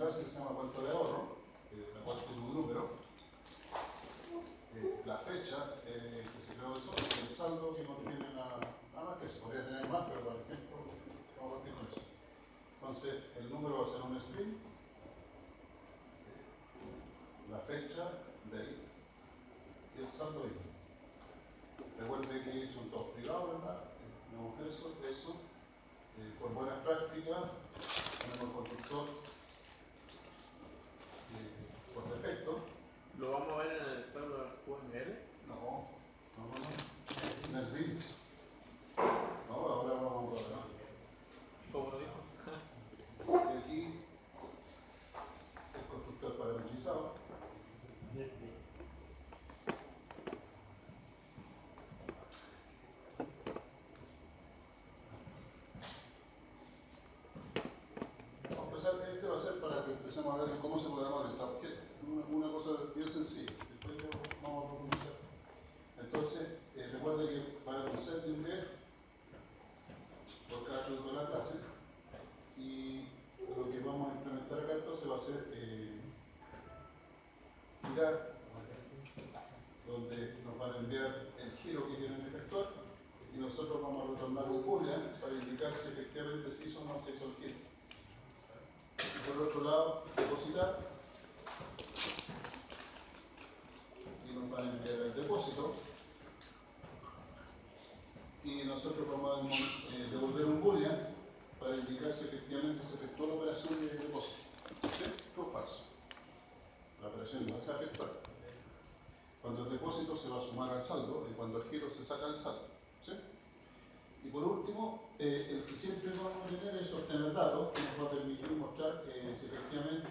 clase que se llama cuenta de ahorro, la cual tiene un número, la fecha que se creó eso, y el saldo que no tiene nada más que eso. Podría tener más, pero por ejemplo, vamos a partir con eso. Entonces, el número va a ser un string, la fecha, date, y el saldo ahí. Recuerde que son todos privados, ¿verdad? Tenemos eso. Por buenas prácticas, tenemos el constructor por defecto. ¿Lo vamos a ver en el estado QML? No. NetBeans. No, ahora vamos a ver. ¿Cómo lo dijo? Y aquí, el constructor parametrizado. Este va a ser para que empecemos a ver cómo se programa orientado a objetos. Una cosa bien sencilla. Después vamos a profundizar. Entonces, recuerde que va a haber un set de un get por cada atributo de la clase. Y lo que vamos a implementar acá entonces va a ser girar, donde nos van a enviar el giro que quieren efectuar y nosotros vamos a retornar un boolean para indicar si efectivamente se hizo o no se hizo el giro. Y por el otro lado, depositar, y nos van a enviar el depósito, y nosotros vamos a devolver un boolean para indicar si efectivamente se efectuó la operación de depósito. ¿Sí? True o falso. La operación no se va a efectuar. Cuando el depósito se va a sumar al saldo y cuando el giro se saca el saldo. ¿Sí? Y por último, el que siempre vamos a tener es obtener datos que nos va a permitir mostrar si efectivamente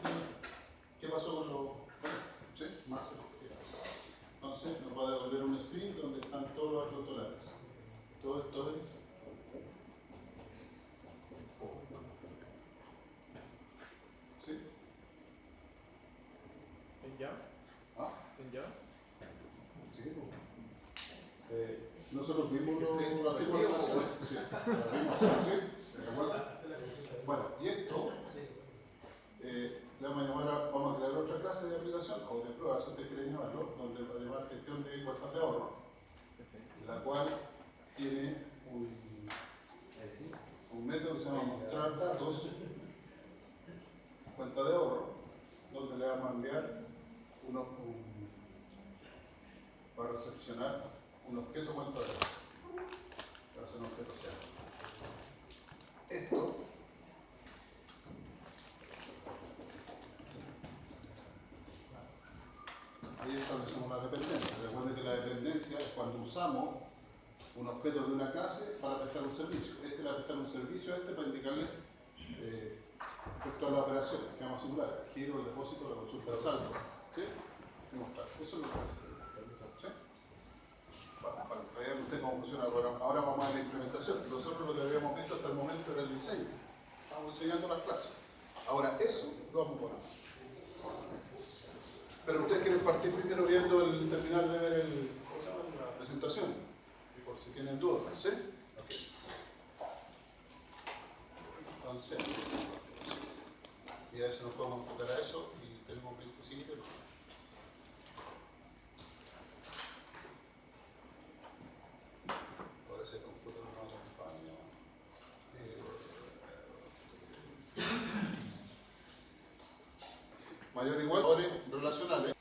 qué pasó con los. ¿Sí? Más entonces nos va a devolver un string donde están todos los atributos de la clase. Todo esto es. ¿Sí? ¿En Java? ¿Ah? ¿En Java? Sí. Nosotros vimos los tipos de relaciones. Sí, lo vimos, ¿sí? ¿Se recuerdan? Bueno, y esto le vamos a crear otra clase de aplicación o de prueba, si ustedes quieren llamarlo, donde va a llamar gestión de cuentas de ahorro, la cual tiene un método que se llama mostrar datos, cuenta de ahorro, donde le vamos a enviar para recepcionar un objeto cuenta de ahorro. Va a ser un objeto sea. Esto ahí establecemos la dependencia. Recuerden que la dependencia es cuando usamos un objeto de una clase para prestar un servicio. Este le va a prestar un servicio a este para indicarle efectuar las operaciones que vamos a simular: el giro, el depósito, la consulta de saldo. ¿Sí? Eso es lo que va a hacer. ¿Sí? Para que vean ustedes cómo funciona el programa. Ahora vamos a ver la implementación. Nosotros lo que habíamos visto hasta el momento era el diseño. Estamos diseñando las clases. Ahora eso lo vamos a poner. Pero ustedes quieren partir primero viendo terminar de ver la presentación, por si tienen dudas, ¿sí? Okay. Entonces, y a ver si nos podemos enfocar a eso y tenemos 25. Ahora ese computador no acompaña. Mayor o igual, valores relacionales.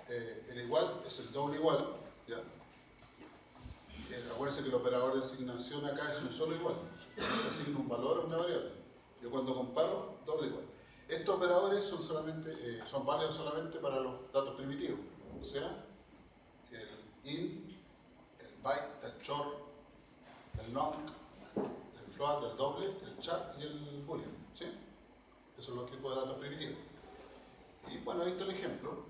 El igual es el doble igual, ¿ya? Acuérdense que el operador de asignación acá es un solo igual. Se asigna un valor a una variable. Yo cuando comparo, doble igual. Estos operadores son válidos solamente para los datos primitivos. O sea, el int, el byte, el short, el long, el float, el doble, el char y el boolean. ¿Sí? Esos son los tipos de datos primitivos. Y bueno, ahí está el ejemplo.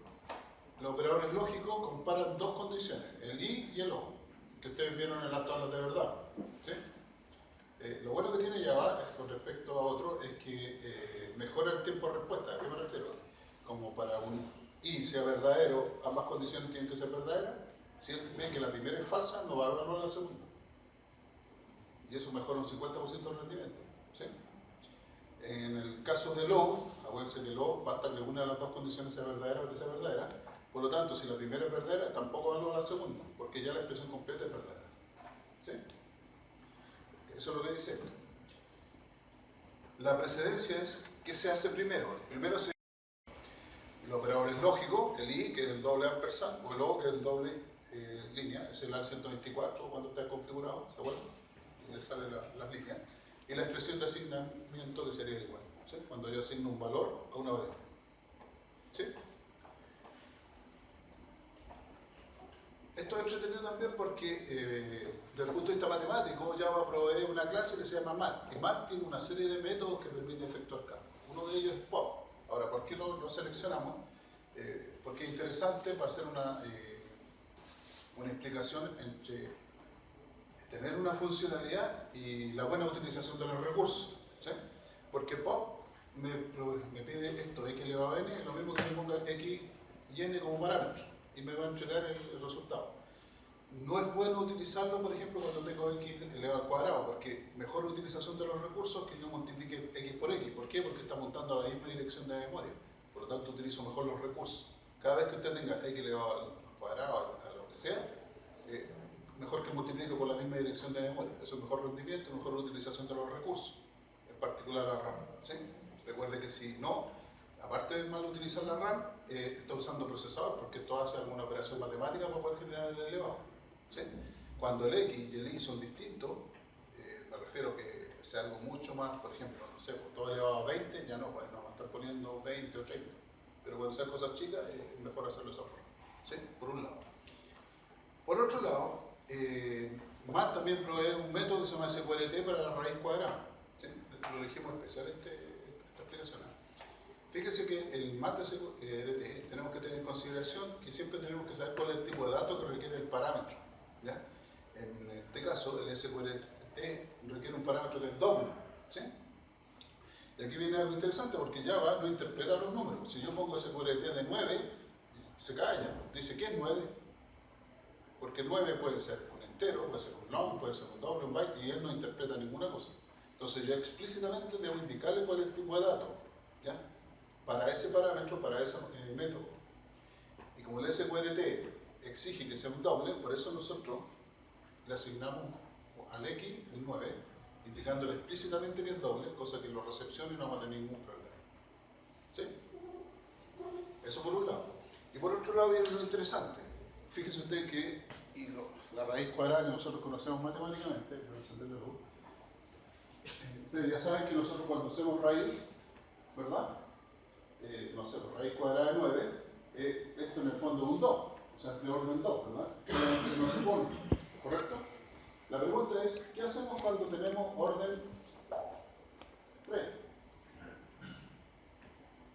Los operadores lógicos comparan dos condiciones, el i y el o, que ustedes vieron en las tablas de verdad. ¿Sí? Lo bueno que tiene Java con respecto a otro es que mejora el tiempo de respuesta. ¿A qué me refiero? Como para un i sea verdadero, ambas condiciones tienen que ser verdaderas. Si él ve que la primera es falsa, no va a evaluar la segunda. Y eso mejora un 50% el rendimiento. ¿Sí? En el caso de low, acuérdense que low basta que una de las dos condiciones sea verdadera o que sea verdadera. Por lo tanto, si la primera es verdadera, tampoco valora la segunda, porque ya la expresión completa es verdadera. ¿Sí? Eso es lo que dice esto. La precedencia es ¿qué se hace primero? Primero se el operador es lógico, el i, que es el doble ampersand, o el o, que es el doble línea, es el AL124 cuando está configurado, ¿se acuerdan? Y le salen las líneas. Y la expresión de asignamiento que sería el igual, ¿sí? Cuando yo asigno un valor a una variable. ¿Sí? Esto es entretenido también porque desde el punto de vista matemático Java provee una clase que se llama mat, y mat tiene una serie de métodos que permiten efectuar cambios. Uno de ellos es pop. Ahora, ¿por qué lo seleccionamos? Porque es interesante para hacer una explicación entre tener una funcionalidad y la buena utilización de los recursos, ¿sí? Porque pop me pide esto, x elevado a n, es lo mismo que me ponga x y n como parámetro, y me va a entregar el resultado. No es bueno utilizarlo, por ejemplo, cuando tengo x elevado al cuadrado, porque mejor utilización de los recursos que yo multiplique x por x. ¿Por qué? Porque está montando a la misma dirección de memoria. Por lo tanto, utilizo mejor los recursos. Cada vez que usted tenga x elevado al cuadrado, a lo que sea, mejor que multiplique por la misma dirección de memoria. Eso es mejor rendimiento y mejor utilización de los recursos, en particular la RAM. ¿Sí? Recuerde que si no, aparte de mal utilizar la RAM, está usando procesador, porque esto hace alguna operación matemática para poder generar el elevado. ¿Sí? Cuando el x y el y son distintos, me refiero que sea algo mucho más, por ejemplo, no sé, pues todo elevado a 20, ya no, pues no va a estar poniendo 20 o 30. Pero cuando sean cosas chicas, es mejor hacerlo de esa forma. ¿Sí? Por un lado. Por otro lado, MAT también provee un método que se llama SQRT para la raíz cuadrada. ¿Sí? Lo dijimos especial esta explicación. Fíjese que el MAT SQRT tenemos que tener en consideración que siempre tenemos que saber cuál es el tipo de dato que requiere el parámetro. ¿Ya? En este caso, el SQRT requiere un parámetro que es doble. ¿Sí? Y aquí viene algo interesante porque Java no interpreta los números. Si yo pongo SQRT de 9, se calla. Dice, ¿qué es 9? Porque 9 puede ser un entero, puede ser un long, puede ser un doble, un byte, y él no interpreta ninguna cosa. Entonces yo explícitamente debo indicarle cuál es el tipo de dato, ¿ya? Para ese parámetro, para ese método. Y como el SQRT exige que sea un doble, por eso nosotros le asignamos al X el 9, indicándole explícitamente que es doble, cosa que lo recepcione y no va a tener ningún problema. ¿Sí? Eso por un lado. Y por otro lado viene lo interesante. Fíjese usted que la raíz cuadrada que nosotros conocemos matemáticamente, ustedes ya saben que nosotros cuando hacemos raíz, ¿verdad? No sé, raíz cuadrada de 9, esto en el fondo es un 2, o sea, es de orden 2, ¿verdad? Que no se pone, ¿correcto? La pregunta es, ¿qué hacemos cuando tenemos orden 3?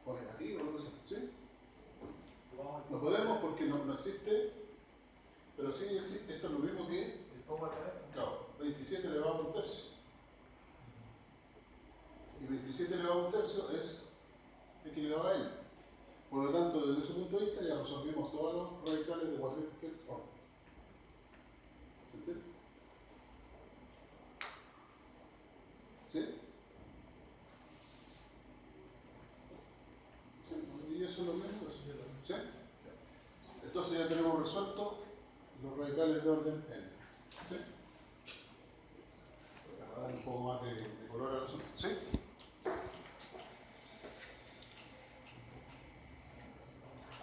O negativo, no sé, ¿sí? No podemos porque no existe, pero sí existe, esto es lo mismo que, claro, 27 elevado a un tercio. Y 27 elevado a un tercio es x elevado a n. Por lo tanto, desde ese punto de vista ya resolvimos todos los radicales de cualquier orden. ¿Entiendes? ¿Sí? ¿Sí? ¿Y eso es lo mismo? ¿Sí? Entonces ya tenemos resuelto los radicales de orden n. ¿Sí? Para dar un poco más de color al asunto. ¿Sí?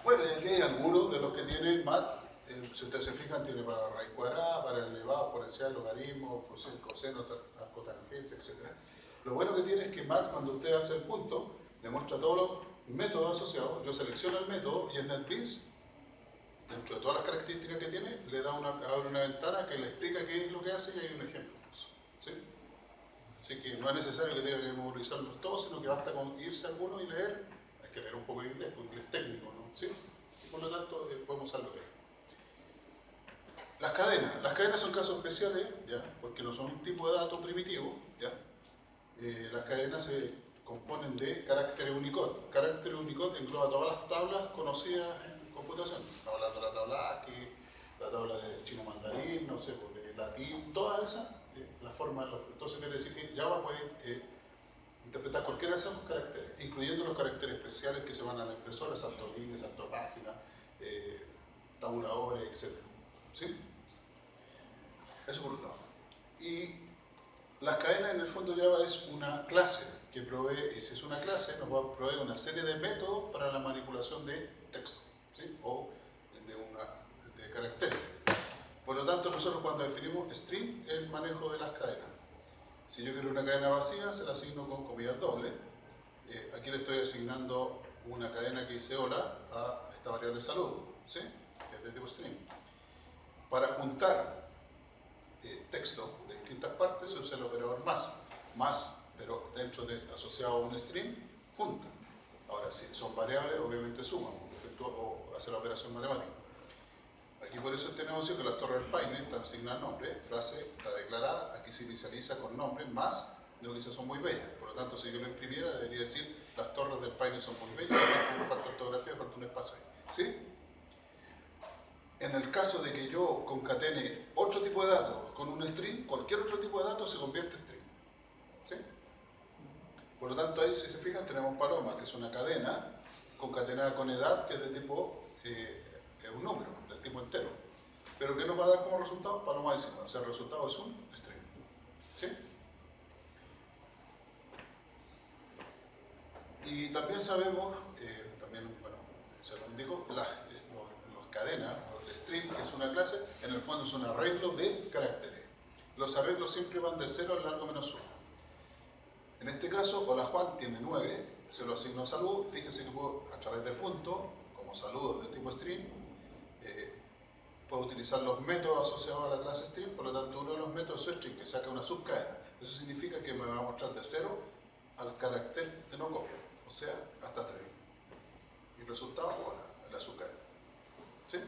Bueno, y aquí hay algunos de los que tienen MAT. Si ustedes se fijan, tiene para raíz cuadrada, para el elevado, exponencial, logaritmo, función, coseno, arco tangente, etc. Lo bueno que tiene es que MAT, cuando usted hace el punto, le muestra todos los métodos asociados. Yo selecciono el método y en NetBeans, dentro de todas las características que tiene, le da abre una ventana que le explica qué es lo que hace y hay un ejemplo. ¿Sí? Así que no es necesario que tenga que memorizarlos todos, sino que basta con irse a alguno y leer. Hay que leer un poco de inglés, porque inglés técnico, ¿no? ¿Sí? Y por lo tanto, podemos usarlo bien. Las cadenas son casos especiales, ¿ya? Porque no son un tipo de dato primitivo, ¿ya? Las cadenas se componen de caracteres Unicode. Caracteres Unicode engloba todas las tablas conocidas en computación. Estamos hablando de la tabla ASCII, la tabla de chino mandarín, no sé, de latín, todas esas, la forma. Entonces quiere decir que Java puede interpretar cualquiera de esos caracteres, incluyendo los caracteres especiales que se van a la impresora, salto línea, salto página, tabuladores, etc. ¿Sí? Eso por un lado. Y las cadenas en el fondo Java es una clase que provee, y si es una clase, nos va a proveer una serie de métodos para la manipulación de texto, ¿sí? O de caracteres. Por lo tanto, nosotros cuando definimos string, el manejo de las cadenas. Si yo quiero una cadena vacía, se la asigno con comillas dobles. Aquí le estoy asignando una cadena que dice hola a esta variable saludo, ¿sí? Que es de tipo string. Para juntar texto de distintas partes se usa el operador más, pero dentro de asociado a un string, junta. Ahora, si son variables, obviamente suman o hace la operación matemática. Aquí por eso tenemos que las torres del Paine están asignadas nombre, frase está declarada, aquí se inicializa con nombre, más de lo que dice son muy bellas. Por lo tanto, si yo lo imprimiera, debería decir las torres del Paine son muy bellas, falta ortografía, falta un espacio ahí. ¿Sí? En el caso de que yo concatene otro tipo de datos con un string, cualquier otro tipo de datos se convierte en string. ¿Sí? Por lo tanto, ahí, si se fijan, tenemos paloma, que es una cadena concatenada con edad, que es de tipo un número, del tipo entero. Pero ¿qué nos va a dar como resultado? Paloma decimal. O sea, el resultado es un string. ¿Sí? Y también sabemos, bueno, se lo indico, los cadenas, los string, que es una clase, en el fondo es un arreglo de caracteres. Los arreglos siempre van de 0 al largo menos 1. En este caso, hola Juan tiene 9, se lo asigno a saludo. Fíjense que puedo, a través de punto, como saludo de tipo string, puedo utilizar los métodos asociados a la clase string. Por lo tanto, uno de los métodos es string, que saca una subcadena. Eso significa que me va a mostrar de 0 al carácter de no copia, o sea, hasta 3. Y el resultado, hola, en la subcadena. ¿Sí?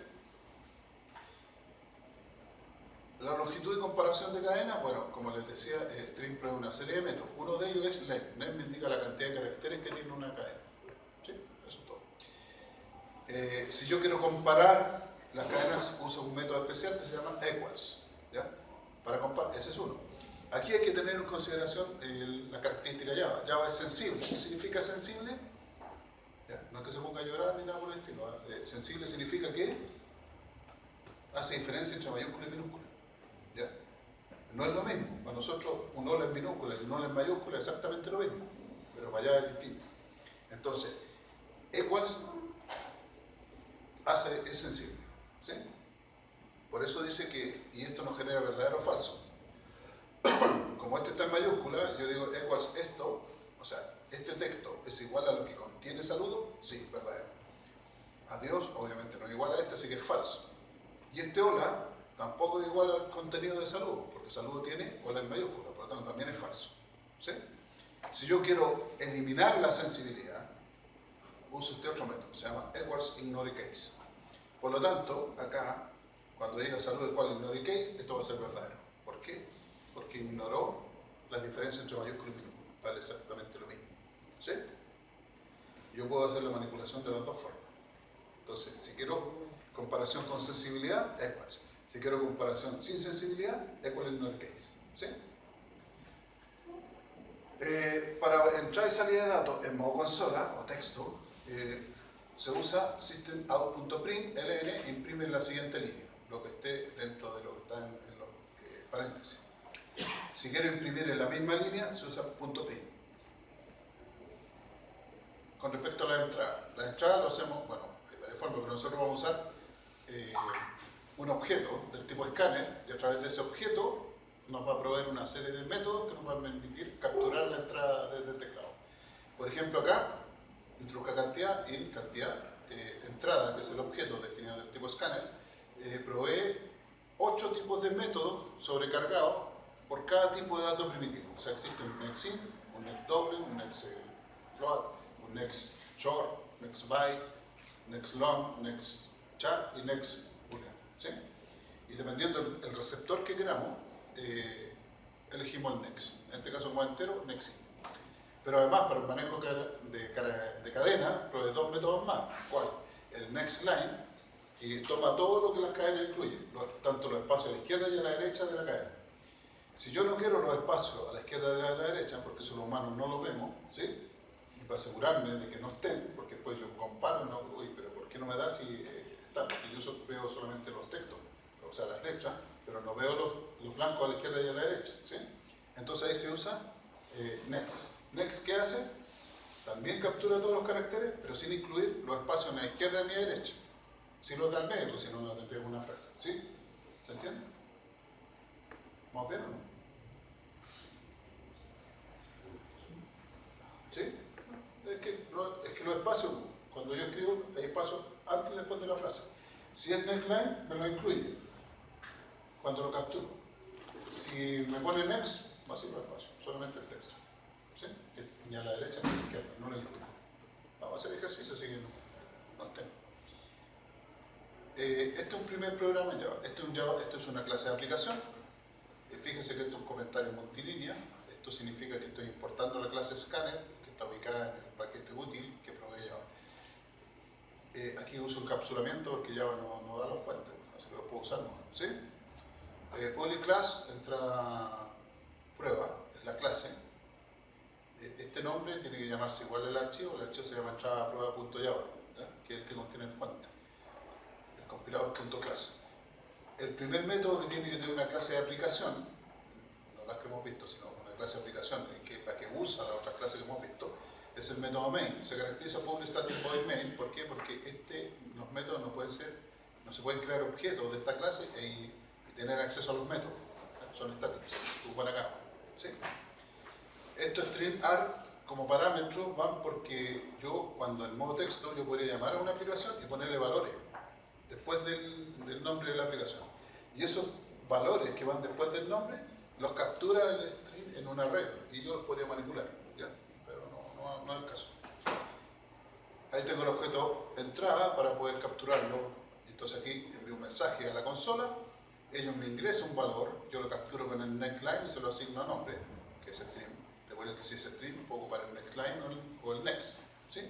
La longitud de comparación de cadenas, bueno, como les decía, string provee una serie de métodos. Uno de ellos es length. Length me indica la cantidad de caracteres que tiene una cadena. ¿Sí? Eso es todo. Si yo quiero comparar las cadenas, uso un método especial que se llama equals. ¿Ya? Para comparar, ese es uno. Aquí hay que tener en consideración la característica Java. Java es sensible. ¿Qué significa sensible? ¿Ya? No es que se ponga a llorar ni nada por el estilo. Sensible significa que hace diferencia entre mayúscula y minúscula. ¿Ya? No es lo mismo. Para nosotros un hola en minúscula y un hola en mayúscula es exactamente lo mismo. Pero para Java es distinto. Entonces, equals es sensible. ¿Sí? Por eso dice que, y esto no genera verdadero o falso. Como este está en mayúscula, yo digo equals esto, o sea, este texto es igual a lo que contiene saludo, sí, verdadero. Adiós, obviamente no es igual a este, así que es falso. Y este hola tampoco es igual al contenido de saludo, porque saludo tiene hola en mayúscula, por lo tanto también es falso. ¿Sí? Si yo quiero eliminar la sensibilidad, uso este otro método, se llama equals ignore case. Por lo tanto, acá, cuando diga saludo igual ignore case, esto va a ser verdadero. ¿Por qué? Porque ignoró las diferencias entre mayúscula y minúscula. Vale exactamente lo mismo. ¿Sí? Yo puedo hacer la manipulación de las dos formas. Entonces, si quiero comparación con sensibilidad, equals. Si quiero comparación sin sensibilidad, equal ignore case. ¿Sí? Para entrada y salida de datos en modo consola o texto, se usa systemout.print ln e imprime en la siguiente línea, lo que esté dentro de lo que está en los paréntesis. Si quiero imprimir en la misma línea, se usa .print. Con respecto a la entrada lo hacemos, bueno, hay varias formas, pero nosotros vamos a usar un objeto del tipo escáner y a través de ese objeto nos va a proveer una serie de métodos que nos van a permitir capturar la entrada desde el teclado. Por ejemplo, acá, introduzca cantidad, entrada, que es el objeto definido del tipo escáner, provee 8 tipos de métodos sobrecargados por cada tipo de dato primitivo. O sea, existe un nextInt, un nextDouble, un nextFloat, un nextShort, nextByte, nextLong, nextChat y nextBoolean. ¿Sí? Y dependiendo del receptor que queramos, elegimos el next. En este caso, como entero, nextInt. Pero además, para el manejo de cadena, provee 2 métodos más. ¿Cuál? El nextLine, que toma todo lo que las cadenas incluyen, tanto los espacios a la izquierda y a la derecha de la cadena. Si yo no quiero los espacios a la izquierda y a la derecha, porque eso los humanos no lo vemos, ¿sí? Y para asegurarme de que no estén, porque después yo comparo, no, uy, pero ¿por qué no me da si está? Porque yo veo solamente los textos, o sea, las letras, pero no veo los blancos a la izquierda y a la derecha, ¿sí? Entonces ahí se usa next. Next, ¿qué hace? También captura todos los caracteres, pero sin incluir los espacios ni a la izquierda ni a la derecha. Si los da al medio, si no, no tendríamos una frase, ¿sí? ¿Se entiende? ¿Vamos bien o no? ¿Sí? Es que los espacios, cuando yo escribo, hay espacios antes y después de la frase. Si es neckline, me lo incluye cuando lo capturo. Si me pone next, va a ser los espacios, solamente el texto. ¿Sí? Ni a la derecha ni a la izquierda, no lo incluye. Vamos a hacer ejercicio, así que no estemos. Este es un primer programa en Java. Esto es una clase de aplicación. Fíjense que esto es un comentario multilínea. Esto significa que estoy importando la clase scanner, que está ubicada en el paquete útil que provee Java. Aquí uso encapsulamiento porque Java no da los fuentes, así que lo puedo usar. ¿Sí? Polyclass entra prueba, es la clase. Este nombre tiene que llamarse igual el archivo se llama entrada-prueba.java, que es el que contiene el fuente. El compilador .class. El primer método que tiene que tener una clase de aplicación, no las que hemos visto, sino una clase de aplicación, que es la que usa las otras clases que hemos visto, es el método main. Se caracteriza public static void main. ¿Por qué? Porque los métodos no se pueden crear objetos de esta clase y tener acceso a los métodos. Son estáticos, se ocupan acá. ¿Sí? Estos string art como parámetros van porque yo, cuando en modo texto, yo podría llamar a una aplicación y ponerle valores después del nombre de la aplicación. Y esos valores que van después del nombre, los captura el string en un array y yo los podría manipular, ¿ya? Pero no es el caso. Ahí tengo el objeto entrada para poder capturarlo. Entonces aquí envío un mensaje a la consola, ellos me ingresan un valor, yo lo capturo con el neckline y se lo asigno a nombre, que es string. Recuerden que si es string puedo ocupar el neckline o el next, ¿sí?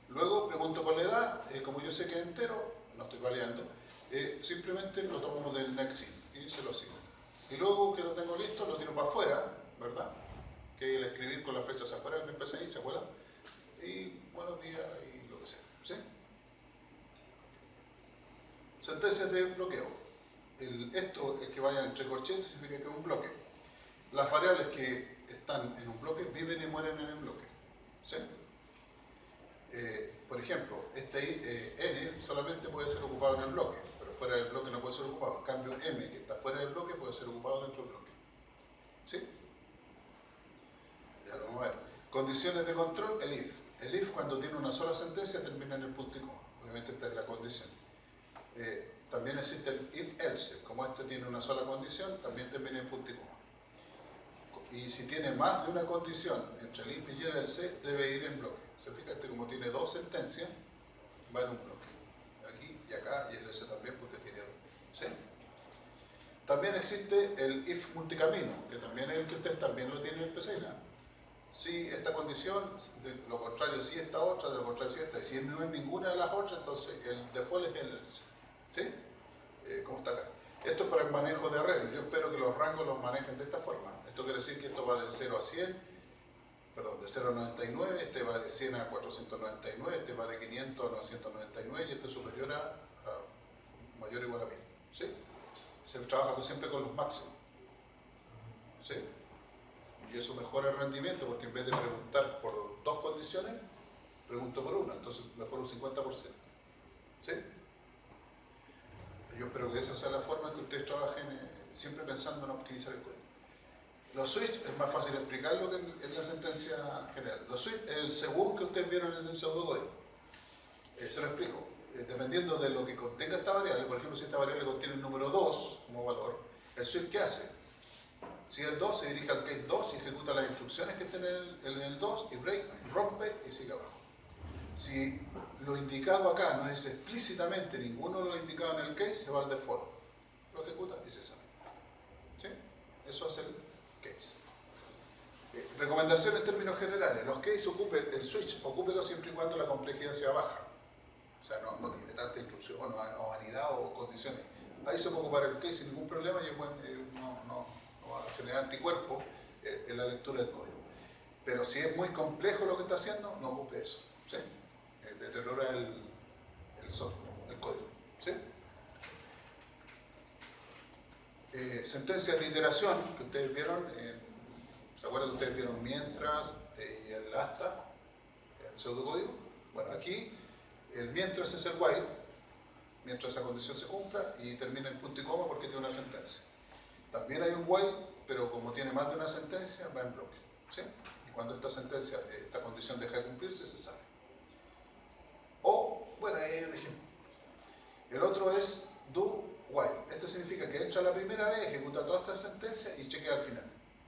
Luego pregunto por la edad, como yo sé que es entero, no estoy variando, simplemente lo tomo del next y se lo asigno. Y luego que lo tengo listo, lo tiro para afuera, ¿verdad? Que el escribir con las flechas afuera en el PCI, ¿se acuerdan? Y buenos días y lo que sea, ¿sí? Sentencias de bloqueo. Esto es que vaya entre corchetes, significa que es un bloque. Las variables que están en un bloque viven y mueren en el bloque, ¿sí? Por ejemplo, n solamente puede ser ocupado en el bloque, pero fuera del bloque no puede ser ocupado. En cambio, m, que está fuera del bloque, puede ser ocupado dentro del bloque. ¿Sí? Ya lo vamos a ver. Condiciones de control, el if. El if, cuando tiene una sola sentencia, termina en el punto y coma. Obviamente esta es la condición. También existe el if-else. Como este tiene una sola condición, también termina en punto y coma. Y si tiene más de una condición entre el if y el else, debe ir en bloque. Se fija, como tiene dos sentencias, va en un bloque. Aquí y acá, y el else también porque tiene dos. ¿Sí? También existe el if multicamino, que también es el que ustedes también lo tienen en el PCI. Si esta condición, de lo contrario si esta otra, de lo contrario si esta, y si no es ninguna de las otras, entonces el default es el else. ¿Sí? ¿Cómo está acá? Esto es para el manejo de arreglo. Yo espero que los rangos los manejen de esta forma. Esto quiere decir que esto va de 0 a 100, perdón, de 0 a 99, este va de 100 a 499, este va de 500 a 999 y este es superior a mayor o igual a 1000. ¿Sí? Se trabaja siempre con los máximos. ¿Sí? Y eso mejora el rendimiento porque en vez de preguntar por dos condiciones, pregunto por una, entonces mejora un 50%. ¿Sí? Yo espero que esa sea la forma en que ustedes trabajen siempre pensando en optimizar el código. Los switch es más fácil explicarlo que en la sentencia general. Los switch es el según que ustedes vieron en el pseudocódigo. Se lo explico. Dependiendo de lo que contenga esta variable, por ejemplo, si esta variable contiene el número 2 como valor, el switch ¿qué hace? Si el 2 se dirige al case 2 y ejecuta las instrucciones que estén en el 2 y break, rompe y sigue abajo. Si lo indicado acá no es explícitamente ninguno de los indicados en el case, se va al default. Lo ejecuta y se sale. ¿Sí? Eso hace el case. Recomendaciones en términos generales. Los case el switch, ocúpelo siempre y cuando la complejidad sea baja. O sea, no tiene tanta instrucción o vanidad o condiciones. Ahí se puede ocupar el case sin ningún problema y no va a generar anticuerpos en la lectura del código. Pero si es muy complejo lo que está haciendo, no ocupe eso, ¿sí? Deteriora el software, el código, ¿sí? Sentencias de iteración que ustedes vieron, ¿se acuerdan que ustedes vieron mientras y el hasta, el pseudocódigo? Bueno, aquí el mientras es el while, mientras esa condición se cumpla, y termina en punto y coma porque tiene una sentencia. También hay un while, pero como tiene más de una sentencia, va en bloque, ¿sí? Y cuando esta sentencia, esta condición deja de cumplirse, se sale. O, bueno, ahí hay un ejemplo. El otro es do while. Esto significa que entra la primera vez, ejecuta toda esta sentencia y chequea al final.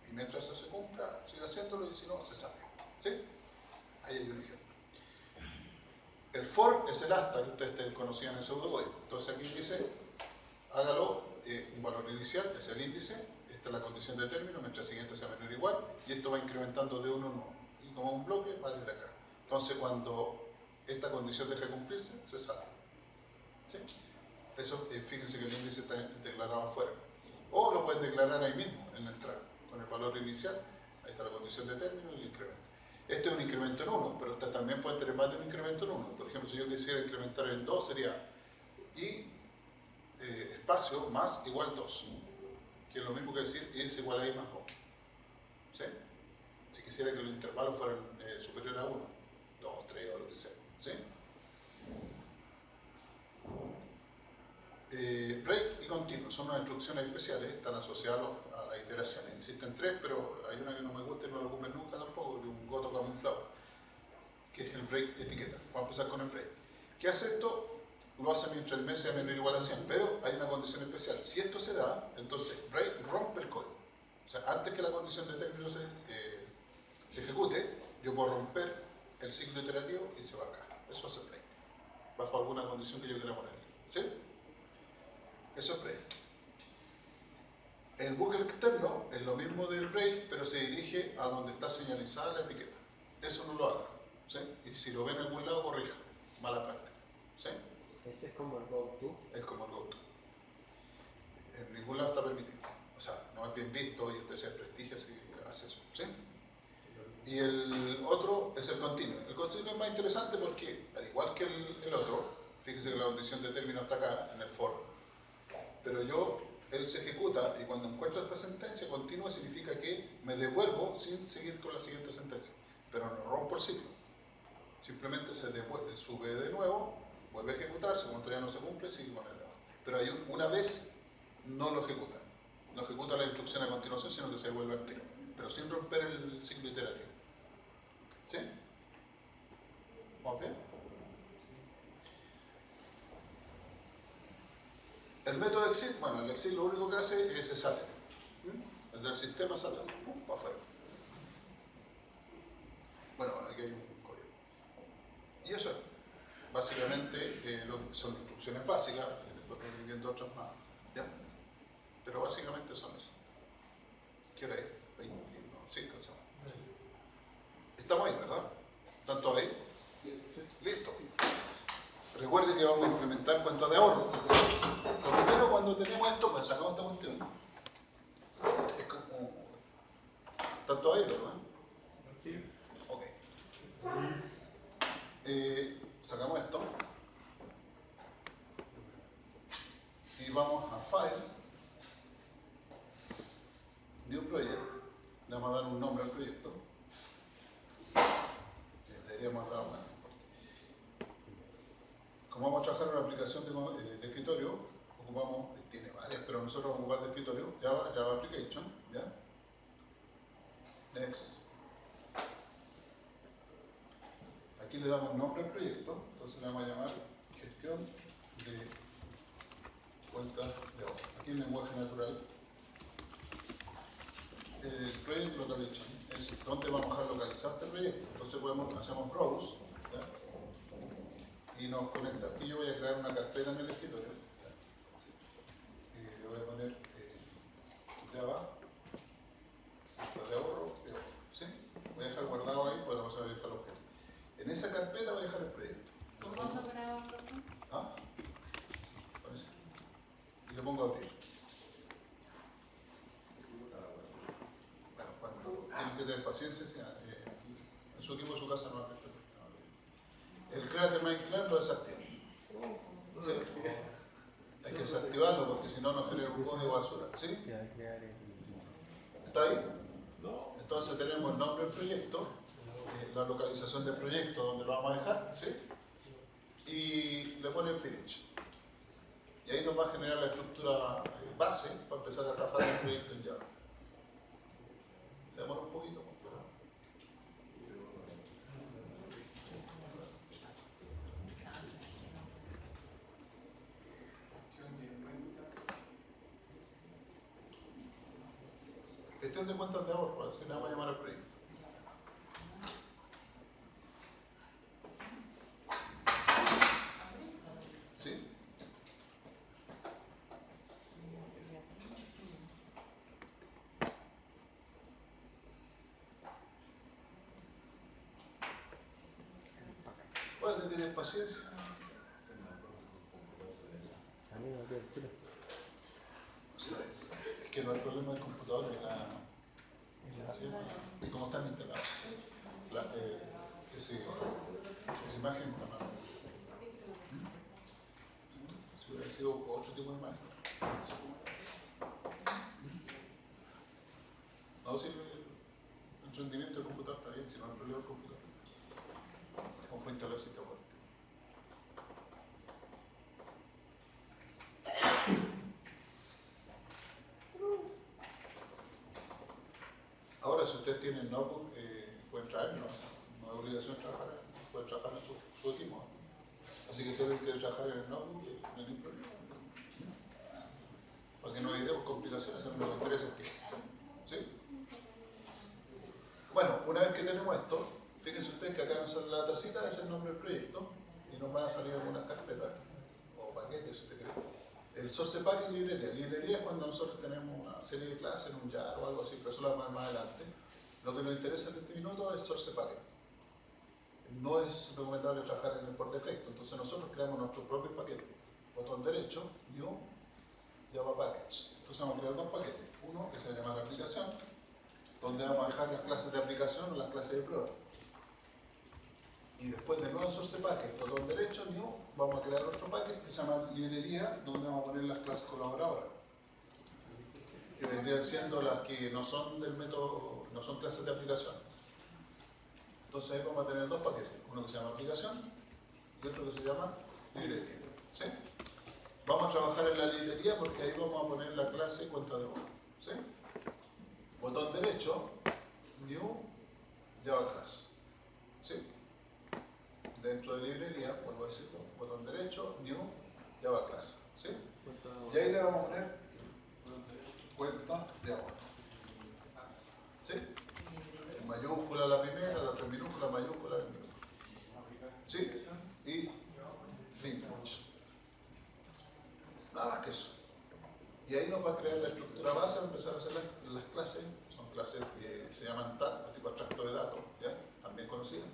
Y mientras eso se cumpla, sigue haciéndolo y si no, se sale, ¿sí? Ahí hay un ejemplo. El for es el hasta que ustedes conocían en pseudocódigo. Entonces aquí dice, hágalo, un valor inicial es el índice, esta es la condición de término, mientras siguiente sea menor o igual, y esto va incrementando de 1 en 1. Y como un bloque va desde acá. Entonces cuando esta condición deja de cumplirse, se sale, ¿sí? Eso, fíjense que el índice está declarado afuera. O lo pueden declarar ahí mismo, en la entrada, con el valor inicial, ahí está la condición de término y el incremento. Este es un incremento en 1, pero usted también puede tener más de un incremento en 1. Por ejemplo, si yo quisiera incrementar en 2, sería y espacio más igual 2, que es lo mismo que decir y es igual a i más 2. ¿Sí? Si quisiera que los intervalos fueran superiores a 1, 2, 3 o lo que sea. ¿Sí? Break y continuo son unas instrucciones especiales, están asociadas a las iteraciones. Existen 3, pero hay una que no me gusta y no la ocupé nunca tampoco, que es un goto camuflado, que es el break etiqueta. Vamos a empezar con el break. ¿Qué hace esto? Lo hace mientras el mes sea menor o igual a 100, pero hay una condición especial. Si esto se da, entonces break rompe el código. O sea, antes que la condición de término se ejecute, yo puedo romper el ciclo iterativo y se va acá. Eso es el break, bajo alguna condición que yo quiera ponerle. ¿Sí? Eso es break. El bucle externo es lo mismo del break, pero se dirige a donde está señalizada la etiqueta. Eso no lo haga, ¿sí? Y si lo ven en algún lado, corrija. Mala práctica, ¿sí? Ese es como el go-to. Es como el go-to. En ningún lado está permitido. O sea, no es bien visto y usted se desprestigia si hace eso, ¿sí? Y el otro es el continuo. El continuo es más interesante porque, al igual que el otro, fíjese que la condición de término está acá, en el for. Pero él se ejecuta y cuando encuentro esta sentencia continua significa que me devuelvo sin seguir con la siguiente sentencia. Pero no rompo el ciclo. Simplemente se sube de nuevo, vuelve a ejecutarse, cuando todavía no se cumple, sigue con el de abajo. Pero una vez no lo ejecuta. No ejecuta la instrucción a continuación, sino que se devuelve al tiro. Pero sin romper el ciclo iterativo. ¿Sí? ¿Vamos bien? El método exit, bueno, el exit lo único que hace es se sale. El del sistema sale, ¡pum!, para afuera. Bueno, aquí hay un código. Y eso es, básicamente, son instrucciones básicas, después voy viendo otras más, ¿ya? Pero básicamente son esas. ¿Qué hora es? 21, sí, cansamos. Estamos ahí, ¿verdad? ¿Están todos ahí? Listo. Recuerden que vamos a implementar cuentas de ahorro. Primero, cuando tenemos esto, pues sacamos esta cuestión. Es como... ¿Están todos ahí, verdad? Sí. Ok. Sacamos esto. Y vamos a File. New Project. Le vamos a dar un nombre al proyecto. Deberíamos dar una. Como vamos a trabajar en una aplicación de escritorio, ocupamos, tiene varias, pero nosotros vamos a ocupar de escritorio, Java Application, ¿ya? Next. Aquí le damos nombre al proyecto, entonces le vamos a llamar gestión de cuentas de ahorro. Aquí en lenguaje natural. El project location es donde vamos a dejar localizado este proyecto. Entonces hacemos browse, ¿ya? Y nos conecta. Aquí yo voy a crear una carpeta en el escritorio. Le voy a poner Java, de ahorro, ¿sí? Voy a dejar guardado ahí, pues vamos a ver el objeto. En esa carpeta voy a dejar el proyecto. ¿Cómo lo grabamos? ¿Ah? Parece. Y lo pongo a abrir. tienen que tener paciencia. Sí, en su equipo, en su casa no va a tener. El Create My Clan lo desactiva. ¿Sí? Hay que desactivarlo porque si no nos genera un código basura. ¿Sí? ¿Está ahí? No. Entonces tenemos el nombre del proyecto, la localización del proyecto donde lo vamos a dejar, ¿sí? Y le pone finish. Y ahí nos va a generar la estructura base para empezar a trabajar en el proyecto en Java. Se demora un poquito, pero... Gestión de cuentas de ahorro, así le vamos a llamar al proyecto. ¿Sí? Puede tener paciencia. A mí no me quiero. O sea, es que no hay problema del computador ni la... ¿sí? ¿Cómo están instalados? Esa imagen está mal. Si hubiera sido otro tipo de imagen. No, si el rendimiento del computador está bien, si no hay problema del computador. ¿Cómo fue instalado el sitio web? Ahora, si ustedes tienen notebook, pueden traerlo, no es obligación trabajar, pueden trabajar en su equipo. Así que si alguien quiere trabajar en el notebook, no hay ningún problema. Para que no evitemos complicaciones, a mí no me interesa el tiempo. ¿Sí? Bueno, una vez que tenemos esto, fíjense ustedes que acá nos sale la tacita, ese es el nombre del proyecto, y nos van a salir algunas carpetas, o paquetes, si usted quiere. El source package y librería. Librería es cuando nosotros tenemos una serie de clases en un jar o algo así, pero eso lo vamos a ver más adelante. Lo que nos interesa en este minuto es source package. No es recomendable trabajar en el por defecto, entonces nosotros creamos nuestros propios paquetes. Botón derecho, New, Java Package. Entonces vamos a crear dos paquetes. Uno que se va a llamar aplicación, donde vamos a dejar las clases de aplicación o las clases de prueba. Y después de nuevo source package, botón derecho, New, vamos a crear otro paquete que se llama librería, donde vamos a poner las clases colaboradoras. Que vendrían siendo las que no son del método, no son clases de aplicación. Entonces ahí vamos a tener dos paquetes, uno que se llama aplicación y otro que se llama librería. ¿Sí? Vamos a trabajar en la librería porque ahí vamos a poner la clase cuenta de bono. ¿Sí? Botón derecho, New, Java Class. ¿Sí? Dentro de librería, vuelvo a decirlo, botón derecho, New, Java Class. ¿Sí? Y ahí le vamos a poner cuenta de ahorro. ¿Sí? En mayúscula la primera, la otra en minúscula, mayúscula, en minúscula. ¿Sí? Y finish. Nada más que eso. Y ahí nos va a crear la estructura base para empezar a hacer las clases. Son clases que se llaman TAT, tipo abstracto de datos, ¿ya? También conocidas.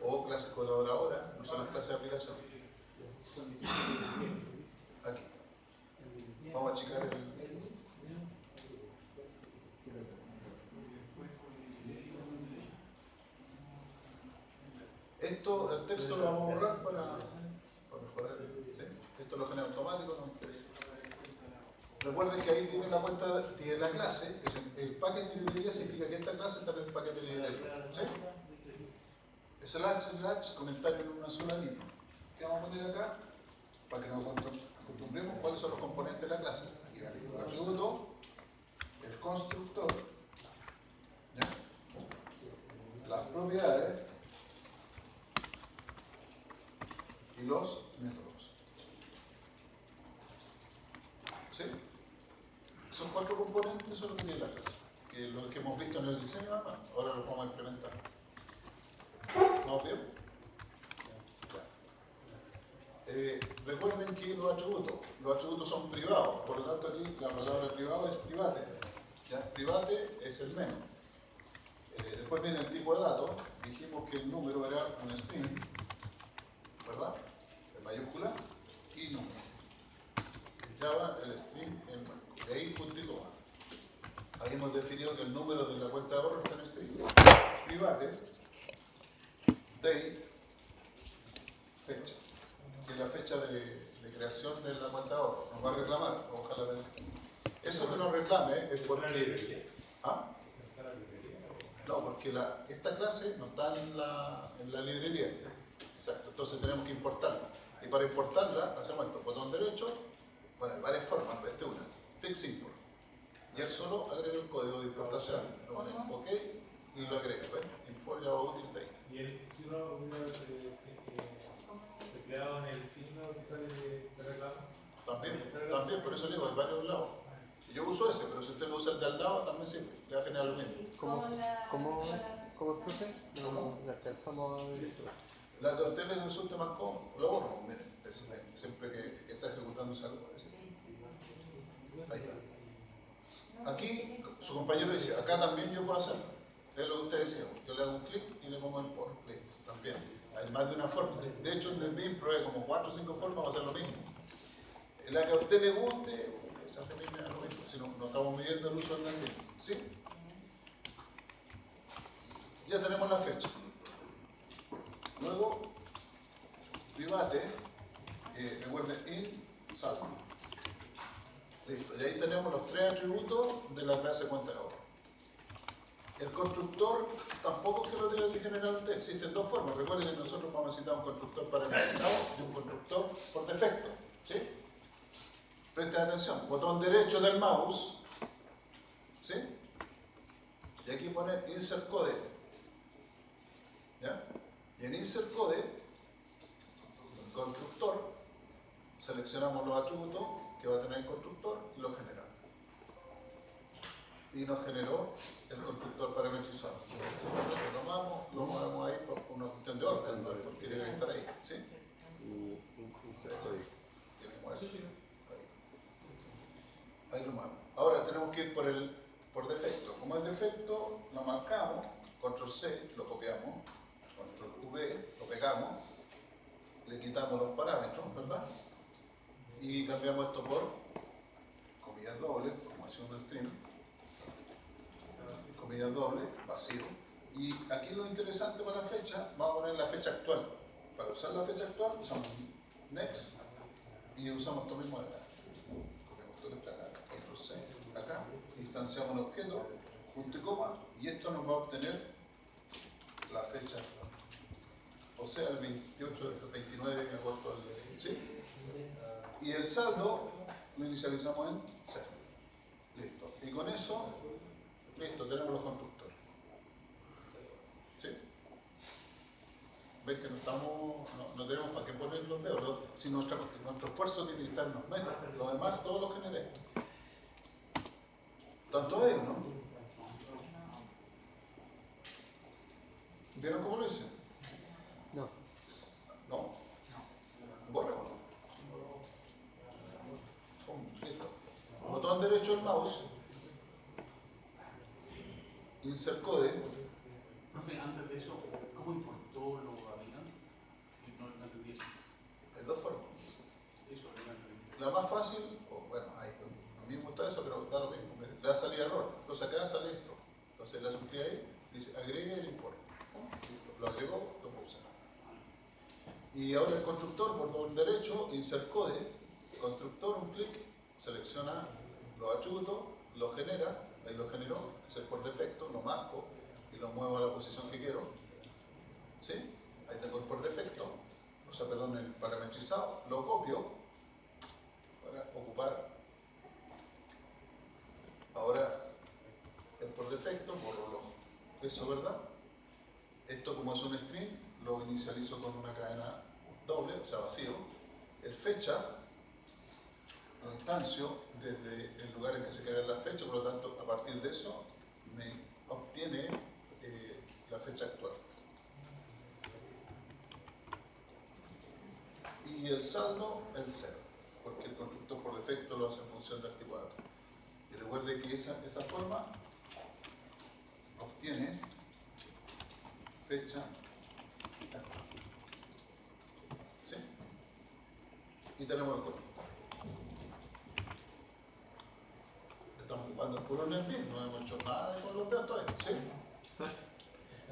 O clases colaboradoras, no son las clases de aplicación. Aquí. Vamos a achicar el... Esto, el texto lo vamos a borrar para mejorar. ¿Sí? Esto lo genera automático, no me interesa. Recuerden que ahí tiene la cuenta, tiene la clase, el paquete de librería significa que esta clase está en el paquete de librería. ¿Sí? Slash, comentario en una sola línea. ¿Qué vamos a poner acá? Para que nos acostumbremos cuáles son los componentes de la clase. Aquí va el atributo, el constructor, ¿ya? Las propiedades y los métodos. ¿Sí? Son 4 componentes, son los que tiene la clase. Que los que hemos visto en el diseño, ahora los vamos a implementar. ¿Vamos bien? Recuerden que los atributos son privados, por lo tanto aquí la palabra privado es private. ¿Ya? Private es el menú. Después viene el tipo de datos, dijimos que el número era un string, ¿verdad? En mayúscula y número. En Java el string en mayúscula. De ahí punto y coma. Ahí hemos definido que el número de la cuenta de ahorro está en string. private, date, fecha, que es la fecha de creación de la cuenta de ahorro. Nos va a reclamar, ojalá ver. Eso que nos reclame es porque... ¿Ah? No, porque esta clase no está en la librería. Exacto, entonces tenemos que importarla. Y para importarla, hacemos esto, botón derecho, bueno, hay varias formas, pero esta es una, Fix Import. Y él solo agrega el código de importación, lo pone OK y lo agrega, ¿ves? Import Java Util Date. Y si uno tecleado en el signo que sale de reclamo. También, por eso digo, hay varios lados. Yo uso ese, pero si usted lo usa el de al lado, también sirve, le va a generar lo mismo. ¿Cómo es, profe? No alcanzamos a ver eso. La que a usted les resulte más cómodo, lo borro, miren, siempre que está ejecutando algo. Ahí está. Aquí su compañero dice, acá también yo puedo hacerlo. Es lo que usted decía, yo le hago un clic y le pongo import, listo, también. Hay más de una forma. De hecho, en el BIM probé como 4 o 5 formas, va a ser lo mismo. La que a usted le guste, esa también es lo mismo, si no estamos midiendo el uso del BIM, ¿sí? Ya tenemos la fecha. Luego, private, recuerden, in, saldo. Listo, y ahí tenemos los 3 atributos de la clase cuenta de ahorro. El constructor tampoco es que lo tenga que generar usted, existen dos formas. Recuerden que nosotros vamos a necesitar un constructor parametrizado y un constructor por defecto. ¿Sí? Presten atención, botón derecho del mouse, ¿sí? Y aquí pone Insert Code. ¿Ya? Y en Insert Code, el constructor, seleccionamos los atributos que va a tener el constructor y lo generamos. Y nos generó el constructor parametrizado. Lo movemos ahí por una cuestión de orden, porque tiene que estar ahí. ¿Sí? Y Tiene que moverse. Ahí lo movemos. Ahora tenemos que ir por defecto. Como es defecto, lo marcamos, control C, lo copiamos, control V, lo pegamos, le quitamos los parámetros, ¿verdad? Y cambiamos esto por comillas dobles, como hacía un stream, comillas dobles, vacío. Y aquí lo interesante para la fecha, vamos a poner la fecha actual. Para usar la fecha actual usamos next y usamos esto mismo de acá. Copiamos todo lo que está acá, control C, acá, instanciamos un objeto, punto y coma, y esto nos va a obtener la fecha actual. O sea, el 29 de agosto del... ¿Sí? Y el saldo lo inicializamos en 0. Listo. Y con eso, listo, tenemos los constructores. ¿Sí? ¿Ves que no tenemos para qué poner los dedos? Si nuestro esfuerzo tiene que estar en los metas, los demás todos los genera esto. Tanto ellos, ¿no? ¿Vieron cómo lo hice? no. ¿No? Borrémoslo. Listo. Botón derecho del mouse. Insert Code. Profe, antes de eso, ¿cómo importó lo Gavilán? Que no entendí eso. Hay dos formas. Eso no entendí. La más fácil, bueno, a mí me gusta esa, pero da lo mismo. Le da salida error. Entonces acá sale esto. Entonces la suscribí ahí, dice agregue el import. Listo. Lo agregó, lo puse. Y ahora el constructor, botón derecho, insert code, constructor, un clic, selecciona los atributos, lo genera, ahí lo generó, ese es por defecto, lo marco y lo muevo a la posición que quiero. ¿Sí? Ahí tengo el por defecto, o sea, perdón, el parametrizado, lo copio para ocupar. Ahora, el por defecto, borro eso, ¿verdad? Esto, como es un string, lo inicializo con una cadena doble, o sea, vacío. El fecha lo instancio desde el lugar en que se crea la fecha, por lo tanto, a partir de eso me obtiene la fecha actual. Y el saldo, el 0, porque el constructor por defecto lo hace en función del tipo de datos. Y recuerde que esa forma obtiene fecha actual. ¿Sí? Y tenemos el constructor. Estamos ocupando el puro NetBeans, no hemos hecho nada con los datos ahí. ¿Sí?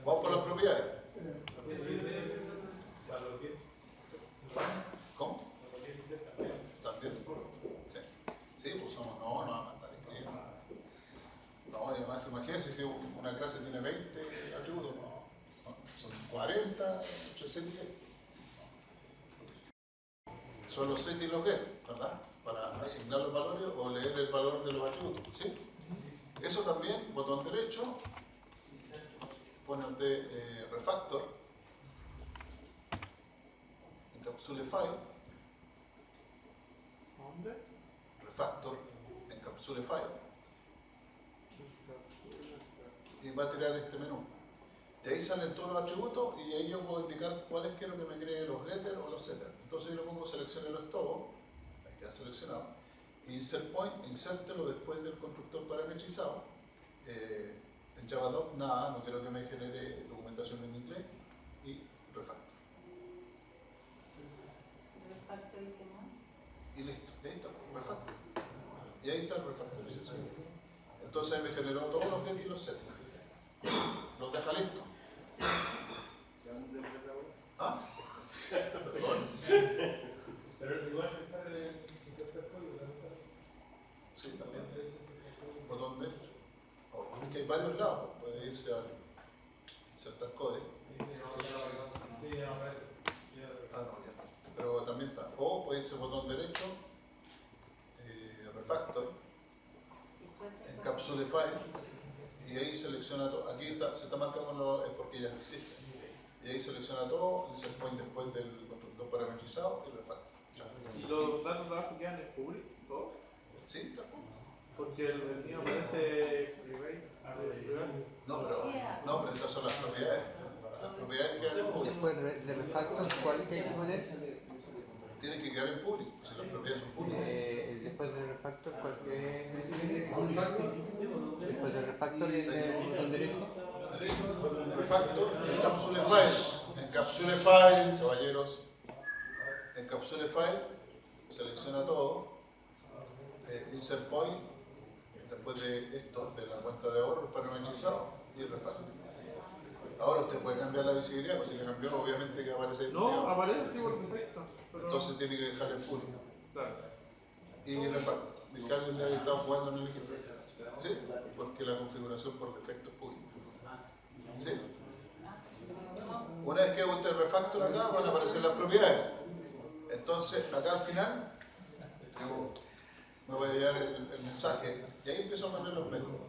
Vamos por propiedades. Para lo que ¿Cómo? También. Sí, pues somos, no vamos a mandar escribir. No, además, imagínense si una clase tiene 20 atributos, no, son 40, 60. Son los set y los get, ¿verdad? Para asignar los valores o leer el valor de los atributos, ¿sí? Eso también, botón derecho, pone usted refactor, encapsule file, ¿Dónde? refactor, encapsule file, y va a tirar este menú. Y ahí salen todos los atributos y ahí yo puedo indicar cuáles quiero que me cree los getters o los setters. Entonces yo le pongo seleccionarlos todos, ahí queda seleccionado, y insert point, insértelo después del constructor parametrizado. En Javadoc nada, no quiero que me genere documentación en inglés, y refactor. Refactor y qué más. Y listo, ahí está, refactor. Y ahí está el refactorización. Entonces ahí me generó todos los getters y los setters. Los deja listos. ¿Ah? Perdón. pero igual pensar en insertar código, ¿no? Sí, también. Botón derecho. Es que hay varios lados, puede irse a insertar código. Sí, ya aparece. Ah, no, ya está. Pero también está. O puede irse botón derecho, refactor, encapsule file, y ahí selecciona todo. Aquí está, se está marcando es porque ya existe. Y ahí selecciona todo, insert point después del constructor parametrizado y refactor. ¿Y los datos de abajo quedan en público? ¿Todo? ¿Sí? ¿Está bien? Porque el mío parece private. No, pero estas son las propiedades. Las propiedades quedan en público. Después de refactor, ¿cuál que hay que poner? Tienen que quedar en público, si las propiedades son públicas. Después de refactor, ¿cuál que después de refactor en el botón derecho? Refactor, encapsule file, caballeros, encapsule file, selecciona todo, insert point, después de esto, de la cuenta de ahorro parametrizado y el refactor. Ahora usted puede cambiar la visibilidad, pues si le cambió obviamente que aparece ahí. No, aparece, sí, por defecto. Pero... Entonces tiene que dejar en público. Claro. Y refactor, de que alguien le haya estado jugando en el equipo. ¿Sí? Porque la configuración por defecto es pública. ¿Sí? Una vez que hago este refactor acá, van a aparecer las propiedades. Entonces, acá al final, yo me voy a llevar el mensaje y ahí empiezo a poner los métodos.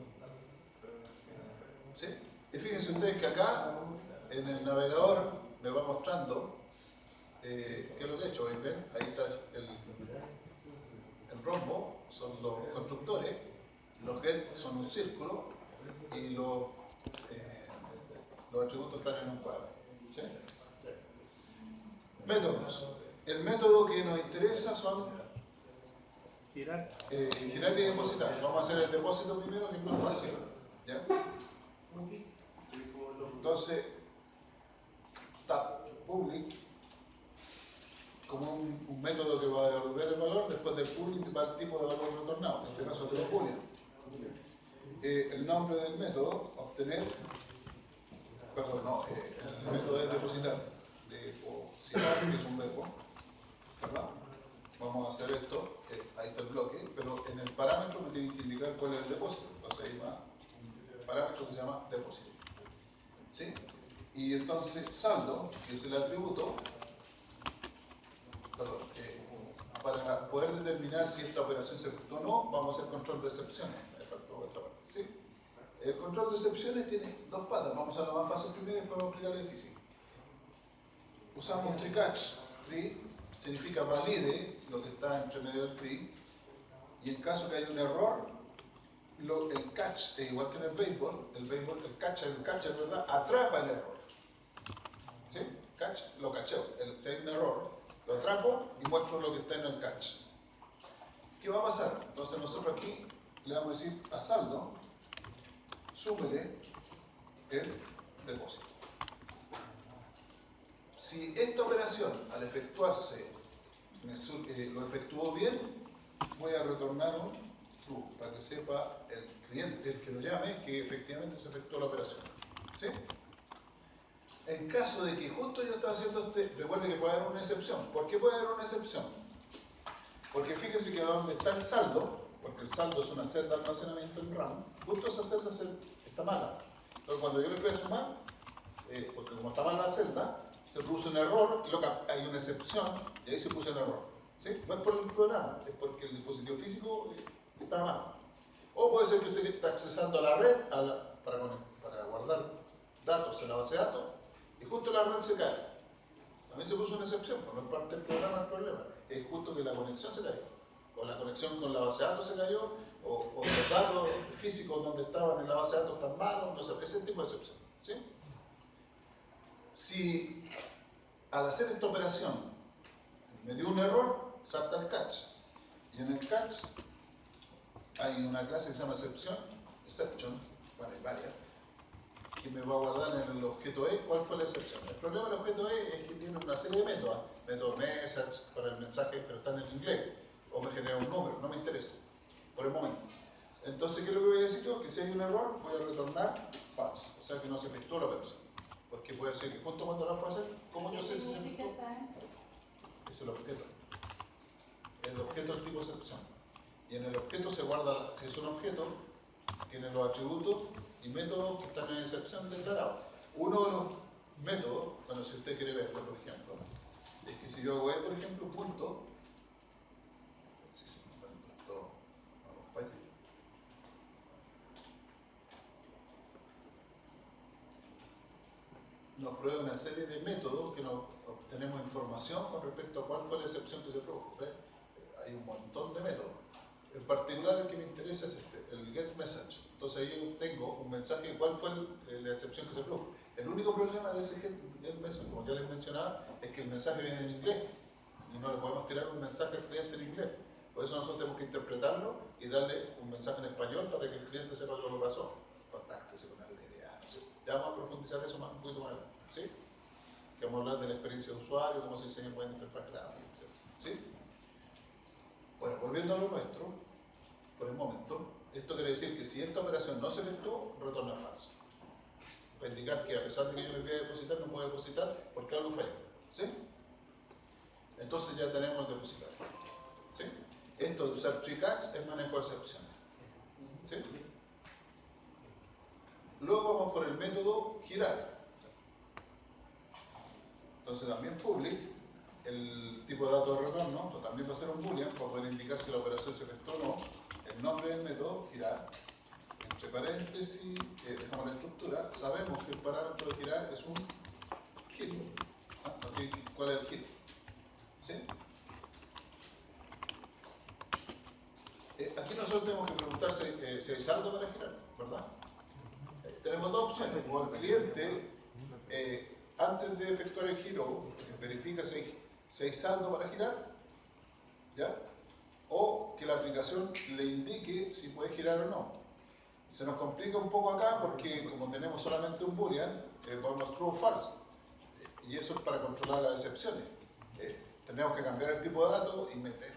¿Sí? Y fíjense ustedes que acá, en el navegador, me va mostrando qué es lo que he hecho. ¿Ven? Ahí está el rombo, son los constructores, los get son un círculo y los atributos están en un cuadro. ¿Sí? Métodos. El método que nos interesa son Girar. girar y depositar. Vamos a hacer el depósito primero, que es más fácil. ¿Ya? Entonces, tab public como un método que va a devolver el valor, después del public va el tipo de valor retornado, en este caso es de los boolean. El nombre del método, obtener, perdón, no, el método es depositar, depositar, que es un verbo, ¿verdad? Vamos a hacer esto, ahí está el bloque, pero en el parámetro me tienen que indicar cuál es el depósito, entonces ahí va un parámetro que se llama depósito. ¿Sí? Y entonces saldo, que es el atributo, perdón, para poder determinar si esta operación se efectuó o no, vamos a hacer control de excepciones. Me faltó otra parte. ¿Sí? El control de excepciones tiene dos patas. Vamos a lo más fácil primero y después vamos a explicar lo difícil. Usamos tree catch. Tree significa valide lo que está entre medio del tree. Y en caso que haya un error, el catch, igual que en el béisbol, el catcher, ¿verdad? Atrapa el error. ¿Sí? Catch, lo cacheo. Si hay un error, lo atrapo y muestro lo que está en el catch. ¿Qué va a pasar? Entonces nosotros aquí le vamos a decir a saldo, súmele el depósito. Si esta operación al efectuarse lo efectuó bien, voy a retornar un true para que sepa el cliente, el que lo llame, que efectivamente se efectuó la operación. ¿Sí? En caso de que justo yo estaba haciendo recuerde que puede haber una excepción. ¿Por qué puede haber una excepción? Porque fíjese que donde está el saldo, porque el saldo es una celda de almacenamiento en RAM, justo esa celda está mala. Entonces cuando yo le fui a sumar, porque como estaba en la celda, se puso un error, y hay una excepción, y ahí se puso un error. ¿Sí? No es por el programa, es porque el dispositivo físico está mal. O puede ser que usted está accesando a la red para guardar datos en la base de datos, y justo la red se cae. También se puso una excepción, porque no es parte del programa el problema, es justo que la conexión se cayó, o la conexión con la base de datos se cayó, o los datos físicos donde estaban en la base de datos están malos, no sé, ese tipo de excepción. ¿Sí? Si al hacer esta operación me dio un error, salta el catch, y en el catch hay una clase que se llama exception, bueno, hay varias, que me va a guardar en el objeto E cuál fue la excepción. El problema del objeto E es que tiene una serie de métodos, método message para el mensaje, pero están en inglés, o me genera un número, no me interesa, por el momento. Entonces, ¿qué es lo que voy a decir yo? Que si hay un error, voy a retornar false, o sea que no se efectuó la operación. Porque puede ser que justo cuando la fue a hacer, ¿cómo yo sé si se efectuó? Es el objeto. El objeto del tipo excepción. Y en el objeto se guarda, si es un objeto, tiene los atributos y métodos que están en excepción declarados. Uno de los métodos, bueno, si usted quiere verlo, por ejemplo, es que si yo hago E, por ejemplo, punto, si se me esto, vamos para allá. Nos prueba una serie de métodos que nos obtenemos información con respecto a cuál fue la excepción que se produjo. ¿Ves? Hay un montón de métodos. En particular el que me interesa es el get message. Entonces ahí yo tengo un mensaje de cuál fue la excepción que se produjo. El único problema de ese get message, como ya les mencionaba, es que el mensaje viene en inglés y no le podemos tirar un mensaje al cliente en inglés. Por eso nosotros tenemos que interpretarlo y darle un mensaje en español para que el cliente sepa lo que pasó. Contáctese con el DDA, no sé. Ya vamos a profundizar eso un poquito más adelante. ¿Sí? Que vamos a hablar de la experiencia de usuario, cómo se diseña en buena interfaz gráfica, etc. ¿Sí? Bueno, volviendo a lo nuestro, por el momento, esto quiere decir que si esta operación no se efectuó, retorna falso. Para indicar que a pesar de que yo le voy a depositar, no puedo depositar porque algo falló. ¿Sí? Entonces ya tenemos el depositario. ¿Sí? Esto de usar tree catch es manejo de excepciones. ¿Sí? Luego vamos por el método girar. Entonces también public, el tipo de dato de retorno, pues también va a ser un boolean para poder indicar si la operación se efectuó o no. El nombre del método, girar, entre paréntesis, dejamos la estructura, sabemos que el parámetro de girar es un hit. Aquí, ¿cuál es el hit? ¿Sí? Aquí nosotros tenemos que preguntar si hay saldo para girar, ¿verdad? Tenemos dos opciones. O el cliente, antes de efectuar el giro, verifica si hay saldo para girar, ¿ya? O que la aplicación le indique si puede girar o no. Se nos complica un poco acá porque como tenemos solamente un boolean, podemos true o false. Y eso es para controlar las excepciones. Tenemos que cambiar el tipo de datos y meter.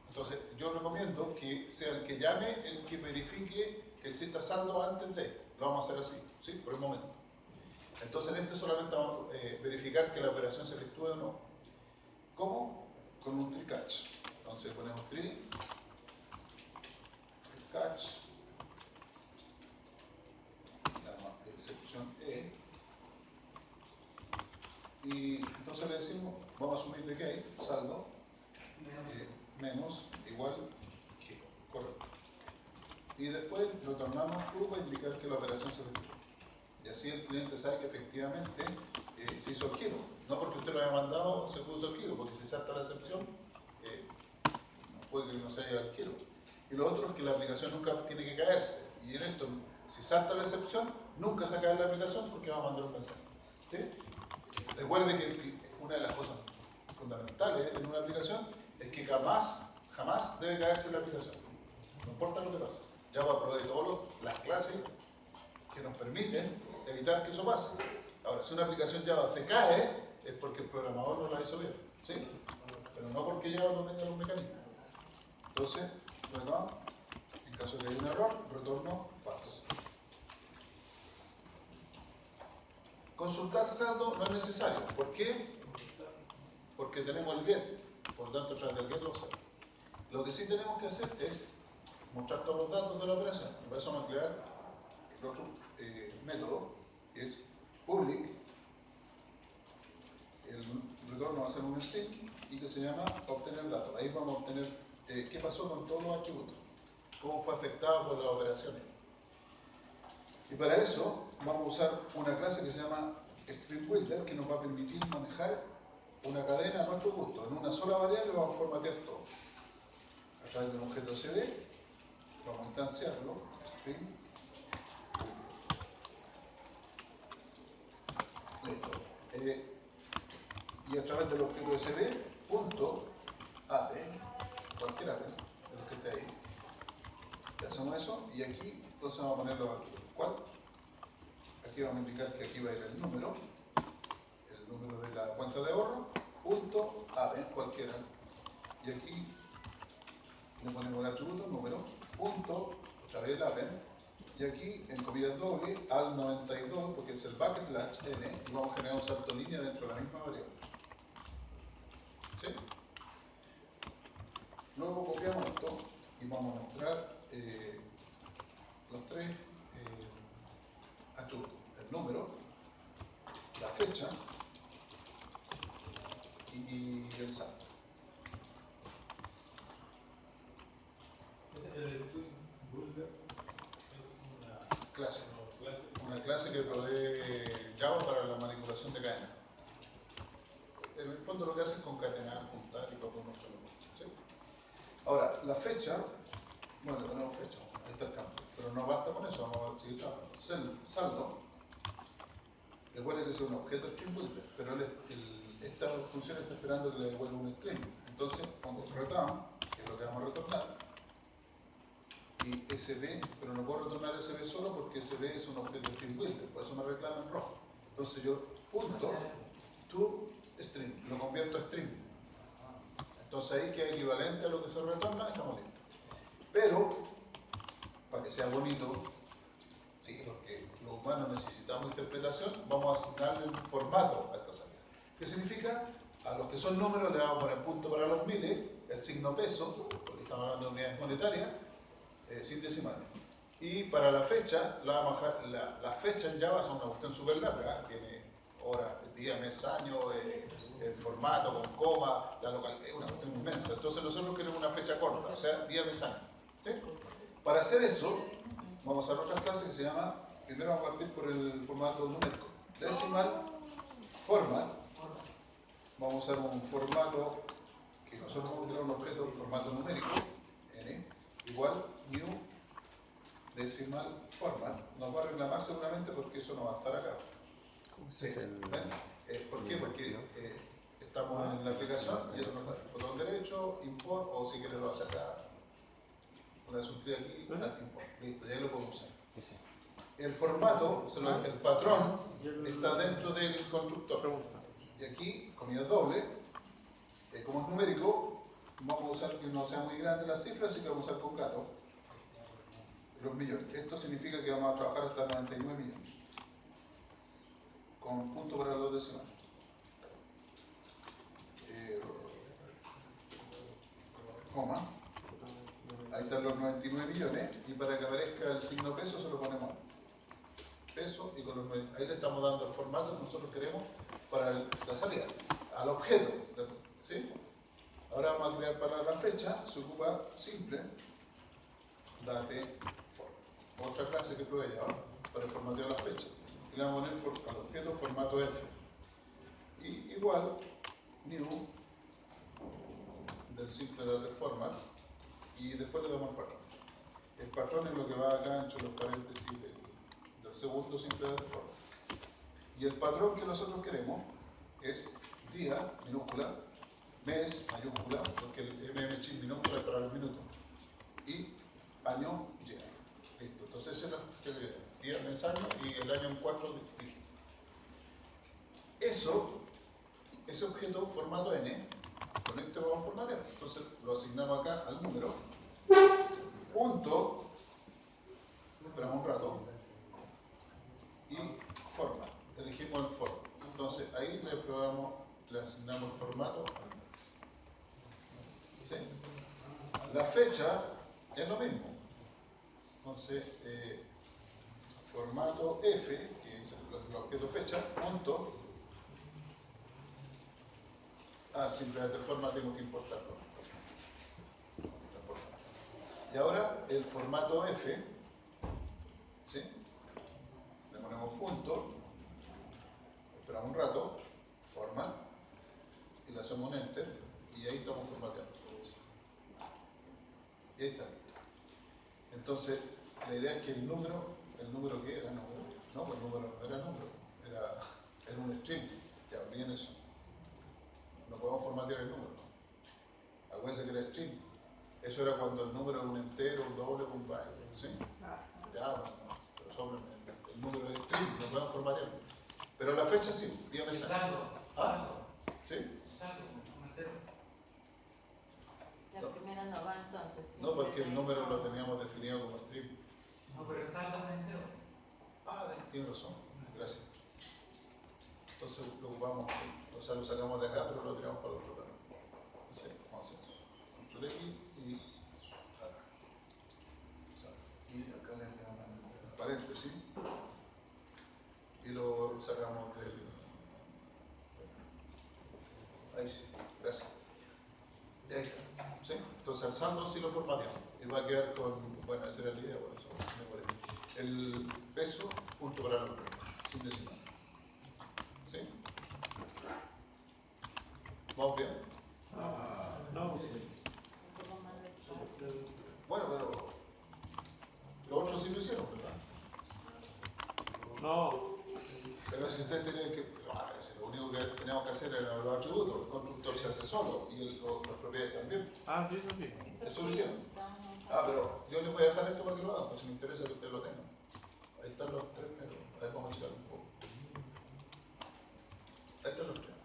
Entonces yo recomiendo que sea el que llame el que verifique que exista saldo antes de. Lo vamos a hacer así, ¿sí? Por el momento. Entonces en este solamente vamos a verificar que la operación se efectúe o no. ¿Cómo? Con un tree catch. Entonces ponemos tree catch, llama excepción E, y entonces le decimos, vamos a asumir de que hay saldo menos igual giro, correcto. Y después retornamos true para indicar que la operación se efectuó. Y así el cliente sabe que efectivamente se hizo el giro. No porque usted lo haya mandado se puso el giro, porque si salta la excepción, puede que no se haya el giro. Y lo otro es que la aplicación nunca tiene que caerse. Y en esto, si salta la excepción, nunca se cae la aplicación porque va a mandar un mensaje. ¿Sí? Recuerde que una de las cosas fundamentales en una aplicación es que jamás debe caerse la aplicación. No importa lo que pase. Java provee todas las clases que nos permiten evitar que eso pase. Ahora, si una aplicación Java se cae, es porque el programador no la hizo bien. ¿Sí? Pero no porque Java no tenga los mecanismos. Entonces, retorno, en caso de que haya un error, retorno false. Consultar saldo no es necesario. ¿Por qué? Porque tenemos el get. Por lo tanto, a través del get lo hacemos. Lo que sí tenemos que hacer es mostrar todos los datos de la operación. Por eso vamos a crear el otro método, que es public. El retorno va a ser un string y que se llama obtener datos. Ahí vamos a obtener qué pasó con todos los atributos, cómo fue afectado por las operaciones. Y para eso vamos a usar una clase que se llama string builder, que nos va a permitir manejar una cadena a nuestro gusto. En una sola variable vamos a formatear todo. A través de un objeto CD, vamos a instanciarlo, string. Listo. Y a través del objeto SB, punto APE, cualquier APE, el que esté ahí. Le hacemos eso y aquí entonces vamos a poner los atributos. ¿Cuál? Aquí vamos a indicar que aquí va a ir el número de la cuenta de ahorro, punto APE, cualquiera. Y aquí le ponemos el atributo número, punto, otra vez el APE. Y aquí, en comillas doble, al 92, porque es el backslash n, y vamos a generar un salto de línea dentro de la misma variable. ¿Sí? Luego copiamos esto y vamos a mostrar los tres atributos. El número, la fecha y el salto. El string builder Clase. clase. Una clase que provee Java para la manipulación de cadena. En el fondo lo que hace es concatenar, juntar y proponer nuestro número. ¿Sí? Ahora, la fecha, bueno, tenemos fecha, ahí está el campo, pero no basta con eso, vamos a seguir trabajando. Saldo, recuerden que es un objeto string builder, pero esta función está esperando que le devuelva un string. Entonces, pongo return, que es lo que vamos a retornar, y SB, pero no puedo retornar SB solo porque SB es un objeto string builder, por eso me reclama en rojo. Entonces yo punto to string, lo convierto a string. Entonces ahí queda equivalente a lo que se retorna, estamos listos. Pero, para que sea bonito, sí, porque los humanos necesitamos interpretación, vamos a asignarle un formato a esta salida. ¿Qué significa? A los que son números le vamos a poner punto para los miles, el signo peso, porque estamos hablando de unidades monetarias, sin decimales. Y para la fecha, la fecha en Java son una cuestión súper larga, tiene horas, día, mes, año, el formato con coma, la local, es una cuestión inmensa. Entonces nosotros queremos una fecha corta, o sea, día, mes, año. ¿Sí? Para hacer eso, vamos a usar otra clase que se llama, primero vamos a partir por el formato numérico, decimal format. Vamos a usar un formato que nosotros vamos a crear un objeto, un formato numérico, n, igual new decimal format. Nos va a reclamar seguramente porque eso no va a estar acá. Sí. ¿Por qué? Porque estamos en la aplicación y el botón derecho, import, o si quieres lo hace acá. Una vez suscrito aquí, import. Listo, ya lo podemos usar. El formato, el patrón, está dentro del constructor. Y aquí, comillas doble, como es numérico, vamos a usar que no sea muy grande la cifra, así que vamos a usar con gato los millones. Esto significa que vamos a trabajar hasta 99 millones. Con punto para los decimales. Coma. Ahí están los 99 millones. Y para que aparezca el signo peso se lo ponemos peso y con los 9. Ahí le estamos dando el formato que nosotros queremos para la salida. Al objeto. ¿Sí? Ahora vamos a crear para la fecha. Se ocupa simple. Date form. Otra clase que provee Java para el formateo de la fecha. Y le vamos a poner al objeto formato F. Y igual, new del simple date format. Y después le damos el patrón. El patrón es lo que va acá entre los paréntesis del segundo simple date format. Y el patrón que nosotros queremos es día, minúscula, mes, mayúscula, porque el MM minúscula es para los minutos. Y año, día. Listo. Entonces esa es la fecha que queremos. Día, mes, año y el año en 4 dígitos. Ese objeto formato n, con este vamos a formatear. Entonces lo asignamos acá al número, punto, esperamos un rato, y format. Elegimos Entonces ahí le probamos, le asignamos el formato. ¿Sí? La fecha es lo mismo. Entonces, formato F, que es el objeto fecha, punto. Simplemente forma tengo que importarlo. Y ahora el formato F, ¿sí? Le ponemos punto, esperamos un rato, forma, y le hacemos un enter, y ahí estamos formateando. Y ahí está listo. Entonces, la idea es que el número ¿qué era número? No, pues el número no era número, era un string. Ya, olviden eso. No podemos formatear el número. Acuérdense que era string. Eso era cuando el número era un entero, un doble, un byte. ¿Sí? Ya, bueno, pero sobre el número es string, no podemos formatearlo. Pero la fecha sí, dígame esa. ¿Sí? La primera no va entonces. No, porque el siempre número tengo- lo teníamos definido como string. No, pero el saldo es entero. Tienes razón, gracias. Entonces lo ocupamos, o sea, lo sacamos de acá, pero lo tiramos para el otro lado. Entonces, vamos a hacer Control X y acá. O sea, y acá le agregamos paréntesis y lo sacamos del. Ahí sí, gracias. Y ahí está. ¿Sí? Entonces al saldo sí lo formateamos y va a quedar con, bueno, esa era la idea, por eso me acuerdo. El peso, punto para los números, sin decimal. ¿Sí? ¿Vamos bien? No. un poco más de- Bueno, pero los otros sí lo hicieron, ¿verdad? No. Pero si ustedes tenían que, lo único que teníamos que hacer era los atributos, el constructor se hace solo y las propiedades también. Sí, eso sí. Eso lo hicieron. Pero yo les voy a dejar esto para que lo hagan, pues si me interesa que ustedes lo tengan. Ahí están los tres metros. A ver, vamos a checar un poco. Ahí están los tres.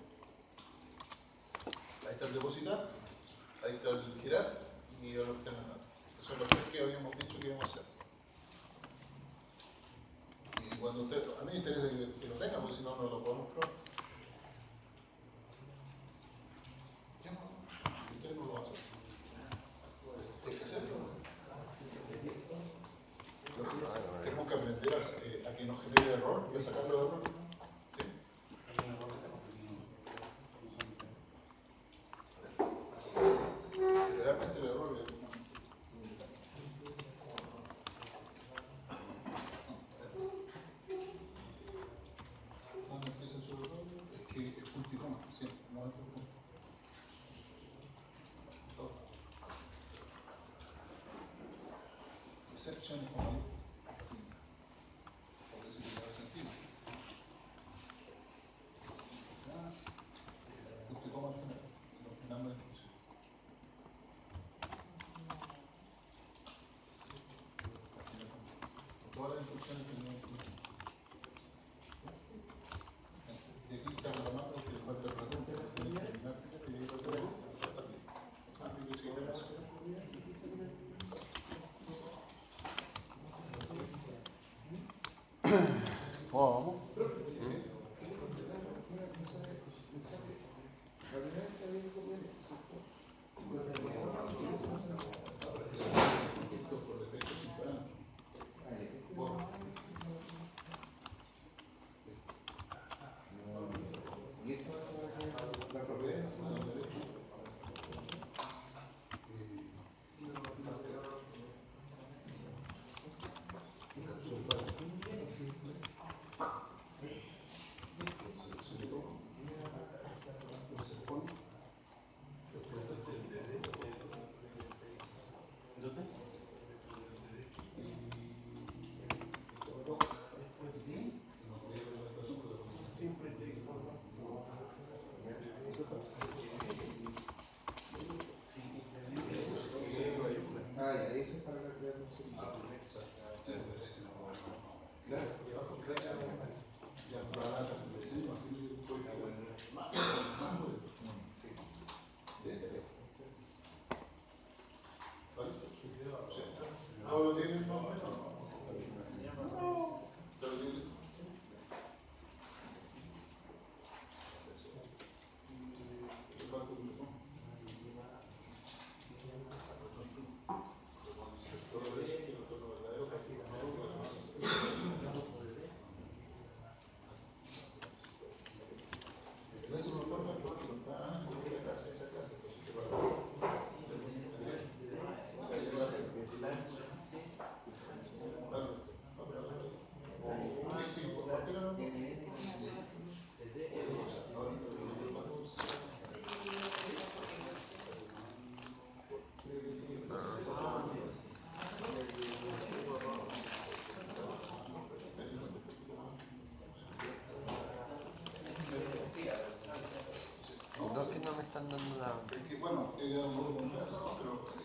Ahí está el depositar, ahí está el girar y el obtener datos. Esos son los tres que habíamos dicho que íbamos a hacer. Y cuando usted, a mí me interesa que lo tengan, porque si no, no lo podemos probar. Ya no, ustedes no lo van a hacer. Hay que hacerlo. Tenemos que aprender a que nos genere error y a sacarlo de error. ¿Sí? Generalmente el error es. ¿Dónde empieza su error? Es que es punto y coma, sí, no es por punto. Todo. Exception como ahí. Porque si es sencillo. Punto y coma al final. Al final no es instrucción. Todas las instrucciones tenían que. Y aquí está la mano que le falta el ratón. Tiene que terminar, fíjate, y ahí lo tengo. Antes de seguir la ciudad. Vamos. Por defecto sin parámetros. La propiedad no es derecho. Se pone. Dos que no me están dando la... Es que bueno, he quedado un poco confuso, pero